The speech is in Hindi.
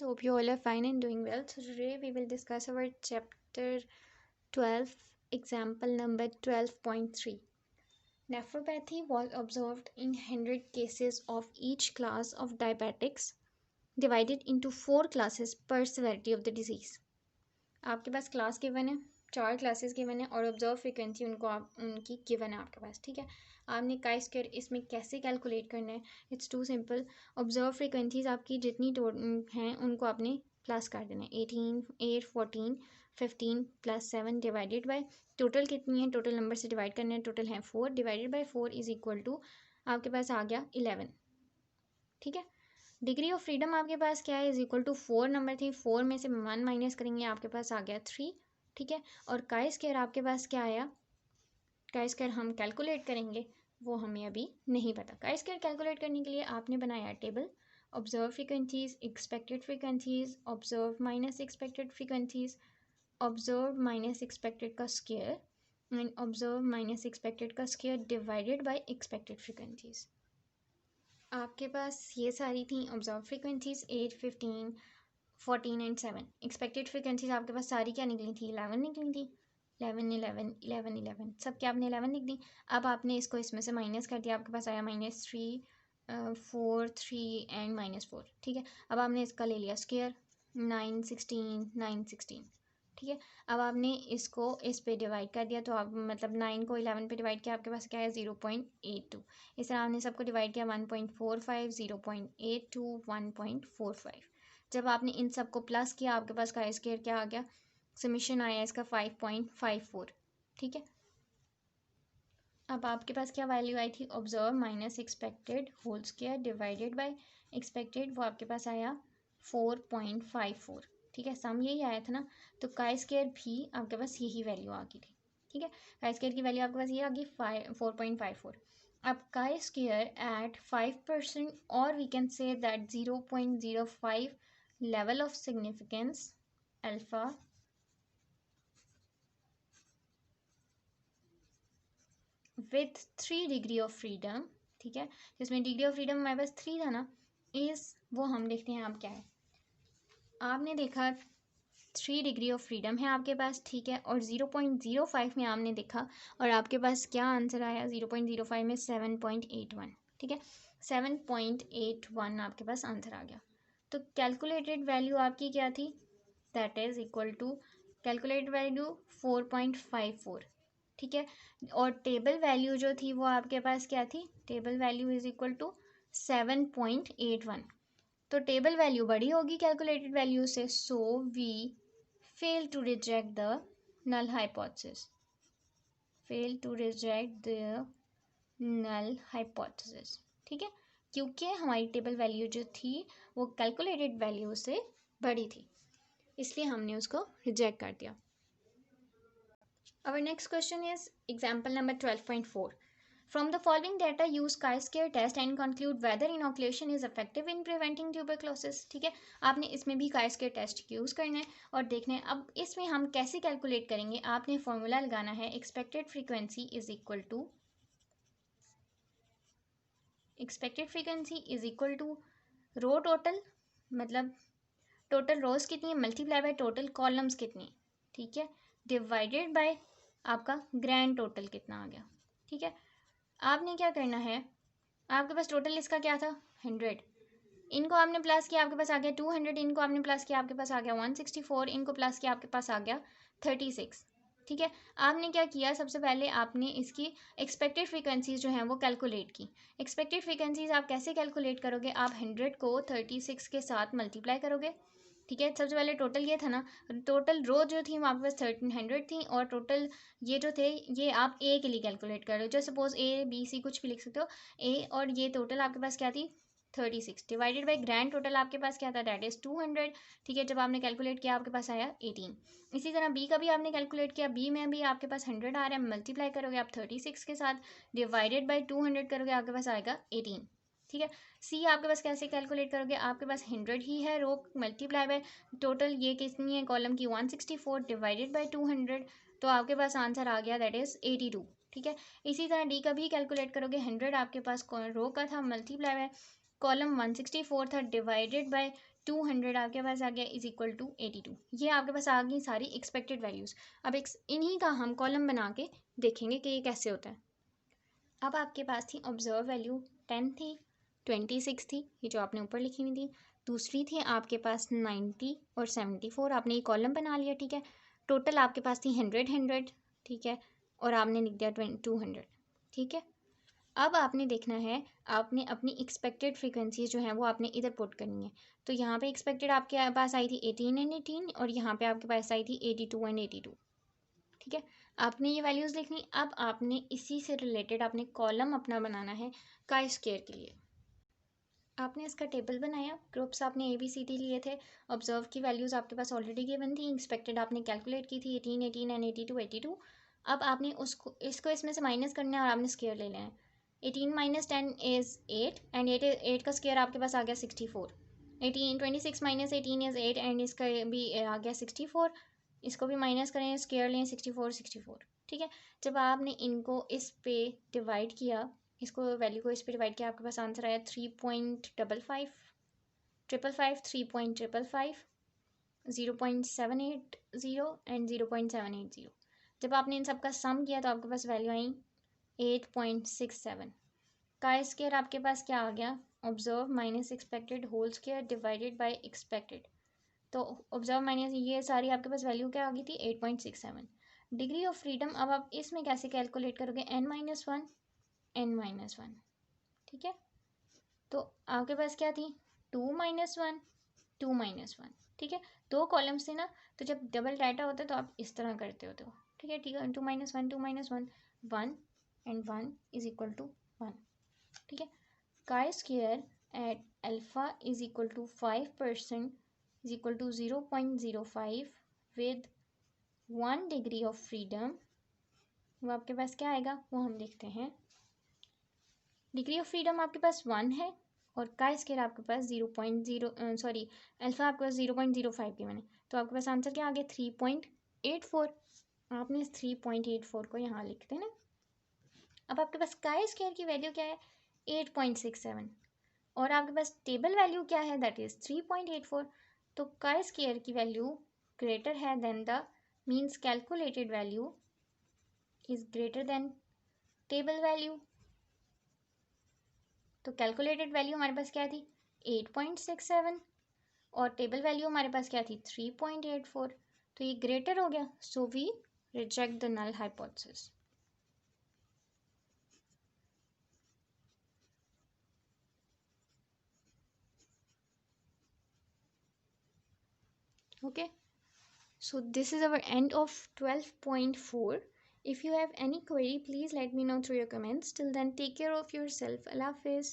students, hope you all are fine and doing well. So today we will discuss our chapter 12, example number 12.3. Nephropathy was observed in 100 cases of each class of diabetics, divided into 4 classes per severity of the disease. आपके पास क्लास गिवन है, 4 क्लासेस गिवन है और ऑब्जर्व फ्रीक्वेंसी उनकी गिवन है आपके पास, ठीक है। आपने काई स्क्वायर इसमें कैसे कैलकुलेट करना है, it's too simple. Observe frequencies आपकी जितनी हैं उनको आपने प्लस कर देना है, 18, 8, 14, 15 + 7 डिवाइडेड बाय टोटल कितनी है, टोटल नंबर से डिवाइड करना है, टोटल है 4 divided by 4 is equal to आपके पास आ गया 11, ठीक है। डिग्री ऑफ फ्रीडम आपके पास क्या है, इज इक्वल टू 4 नंबर थी, 4 में से 1 माइनस करेंगे आपके पास आ गया 3, ठीक है। और काई स्क्वायर आपके पास क्या आया, काई स्क्वायर हम कैलकुलेट करेंगे वो हमें अभी नहीं पता। काई स्क्वायर कैलकुलेट करने के लिए आपने बनाया table, observe frequencies, expected frequencies, observe minus expected frequencies, observe minus expected का square and observe minus expected का square divided by expected frequencies. आपके पास ये सारी थी observe frequencies 8, 15, 14 and 7। Expected frequencies आपके पास सारी क्या निकली थी, 11 निकली थी, 11, 11, 11, 11, सब क्या आपने 11 लिख दी। अब आपने इसको इसमें से माइनस कर दिया, आपके पास आया -3, 4, 3 एंड -4, ठीक है। अब आपने इसका ले लिया स्क्वायर, 9, 16, 9, 16, ठीक है। अब आपने इसको इस पे डिवाइड कर दिया, तो आप मतलब 9 को 11 पे डिवाइड किया, आपके पास क्या है 0.82। इस तरह आपने सबको डिवाइड किया, 1.45, 0.82, 1.45। जब आपने इन सबको प्लस किया आपके पास का स्क्वायर क्या आ गया, समीशन आया इसका 5.54, ठीक है। अब आपके पास क्या वैल्यू आई थी, observe minus expected whole square divided by expected, वो आपके पास आया 4.54, ठीक है। सम यही आया था ना, तो काई स्क्वायर भी आपके पास यही वैल्यू आ गई थी, ठीक है। काई स्क्वायर की वैल्यू आपके पास ये आ गई 4.54। अब काई स्क्वायर एट 5% और we can say that 0.05 level of significance alpha with 3 degree of freedom, ठीक है। जिसमें डिग्री ऑफ फ्रीडम हमारे पास 3 था ना, इस वो हम देखते हैं अब क्या है। आपने देखा 3 डिग्री ऑफ फ्रीडम है आपके पास, ठीक है। और 0.05 में आपने देखा और आपके पास क्या आंसर आया, 0.05 में 7.81, ठीक है। 7.81 आपके पास आंसर आ गया। तो कैलकुलेटेड वैल्यू आपकी क्या थी, that is equal to calculated value 4.54, ठीक है। और टेबल वैल्यू जो थी वो आपके पास क्या थी, table value is equal to 7.81। तो टेबल वैल्यू बड़ी होगी कैलकुलेटेड वैल्यू से, so we fail to reject the null hypothesis, fail to reject the null hypothesis, ठीक है। क्योंकि हमारी टेबल वैल्यू जो थी वो कैलकुलेटेड वैल्यू से बड़ी थी, इसलिए हमने उसको रिजेक्ट कर दिया। Our next question is example number 12.4. From the following data, use chi-square test and conclude whether inoculation is effective in preventing tuberculosis, ठीक है। आपने इसमें भी chi-square test यूज़ करना है और देखना है। अब इसमें हम कैसे कैलकुलेट करेंगे, आपने फॉर्मूला लगाना है, expected frequency is equal to row total, मतलब टोटल रोज कितनी है मल्टीप्लाई बाय टोटल कॉलम्स कितनी, ठीक है, डिवाइडेड बाय आपका ग्रैंड टोटल कितना आ गया, ठीक है। आपने क्या करना है, आपके पास टोटल इसका क्या था 100, इनको आपने प्लस किया आपके पास आ गया 200, इनको आपने प्लस किया आपके पास आ गया 164, इनको प्लस किया आपके पास आ गया 36, ठीक है। आपने क्या किया, सबसे पहले आपने इसकी एक्सपेक्टेड फ्रीक्वेंसीज जो हैं वो कैलकुलेट की। एक्सपेक्टेड फ्रीक्वेंसीज आप कैसे कैलकुलेट करोगे, आप 100 को 36 के साथ मल्टीप्लाई करोगे, ठीक है। सबसे पहले टोटल ये था ना, टोटल रो जो थी वो आपके पास 1300 थी और टोटल ये जो थे ये आप ए के लिए कैलकुलेट कर रहे हो, जो सपोज A, B, C कुछ भी लिख सकते हो, ए, और ये टोटल आपके पास क्या थी 36 डिवाइडेड बाई ग्रैंड टोटल आपके पास क्या था, दैट इज़ 200, ठीक है। जब आपने कैलकुलेट किया आपके पास आया 18। इसी तरह बी का भी आपने कैलकुलेट किया, बी में भी आपके पास 100 आ रहा है, मल्टीप्लाई करोगे आप 36 के साथ, डिवाइडेड बाई 200 करोगे आपके पास आएगा 18, ठीक है। सी आपके पास कैसे कैलकुलेट करोगे, आपके पास 100 ही है, रो मल्टीप्लाई बाय टोटल ये कितनी है कॉलम की 164 डिवाइडेड बाय 200, तो आपके पास आंसर आ गया दैट इज़ 82, ठीक है। इसी तरह डी का भी कैलकुलेट करोगे, 100 आपके पास रो का था, मल्टीप्लाई बाय कॉलम 164 था, डिवाइडेड बाय 200 आपके पास आ गया इज इक्वल टू 82। ये आपके पास आ गई सारी एक्सपेक्टेड वैल्यूज़। अब इन्हीं का हम कॉलम बना के देखेंगे कि ये कैसे होता है। अब आपके पास थी ऑब्जर्व वैल्यू 10 थी, 26 थी, ये जो आपने ऊपर लिखी हुई थी। दूसरी थी आपके पास 90 और 74, आपने ये कॉलम बना लिया, ठीक है। टोटल आपके पास थी 100, ठीक है, और आपने लिख दिया 200, ठीक है। अब आपने देखना है, आपने अपनी एक्सपेक्टेड फ्रीक्वेंसीज जो हैं वो आपने इधर पुट करनी है। तो यहाँ पे एक्सपेक्टेड आपके पास आई थी 18 एंड 18, और यहाँ पे आपके पास आई थी 82 एंड 82, ठीक है। आपने ये वैल्यूज़ लिखनी। अब आपने इसी से रिलेटेड आपने कॉलम अपना बनाना है काई स्क्वायर के लिए। आपने इसका टेबल बनाया, ग्रुप्स आपने ए बी सी डी लिए थे, ऑब्जर्व की वैल्यूज़ आपके पास ऑलरेडी गिवन थी, एक्सपेक्टेड आपने कैलकुलेट की थी 18 18 एंड 82 82। अब आपने इसको इसमें से माइनस करना है और आपने स्क्वायर ले लेना है। 18 माइनस 10 इज़ 8 एंड 8 का स्क्वायर आपके पास आ गया 64। 18 26 माइनस 18 इज़ 8 एंड इसका भी आ गया 64। इसको भी माइनस करें, स्क्वायर लें, 64 ठीक है। जब आपने इनको इस पे डिवाइड किया, इसको वैल्यू को इस पे डिवाइड किया, आपके पास आंसर आया 3.55 555 3.555 0.780 एंड 0.780। जब आपने इन सब का सम किया तो आपके पास वैल्यू आई 8.67। का स्क्वायर आपके पास क्या आ गया, observe minus expected whole square divided by expected. तो ऑब्जर्व माइनस ये सारी आपके पास वैल्यू क्या आ गई थी 8.67। डिग्री ऑफ फ्रीडम अब आप इसमें कैसे कैलकुलेट करोगे, n-1 n-1, ठीक है। तो आपके पास क्या थी 2-1 2-1, ठीक है। दो कॉलम्स थे ना, तो जब डबल डाटा होता है तो आप इस तरह करते होते हो, ठीक है। 2-1 2-1 1 एंड 1 इज इक्वल टू 1, ठीक है। Chi square at alpha is equal to 5% is equal to 0.05 with 1 degree of freedom। वो आपके पास क्या आएगा वो हम देखते हैं। डिग्री ऑफ फ्रीडम आपके पास 1 है और का स्क्वायर आपके पास 0.0 सॉरी अल्फा आपके पास 0.05 की मैंने, तो आपके पास आंसर क्या आ गया 3.84। आपने इस 3.84 को यहाँ लिख देना। अब आपके पास का स्क्वायर की वैल्यू क्या है 8.67 और आपके पास टेबल वैल्यू क्या है दैट इज 3.84। तो का स्क्वायर की वैल्यू ग्रेटर है than the means calculated value is greater than table value. तो कैलकुलेटेड वैल्यू हमारे पास क्या थी 8.67 और टेबल वैल्यू हमारे पास क्या थी 3.84। तो ये ग्रेटर हो गया, so we reject the null hypothesis. Okay, so this is our end of 12.4. If you have any query, please let me know through your comments. Till then, take care of yourself. Allah Hafiz.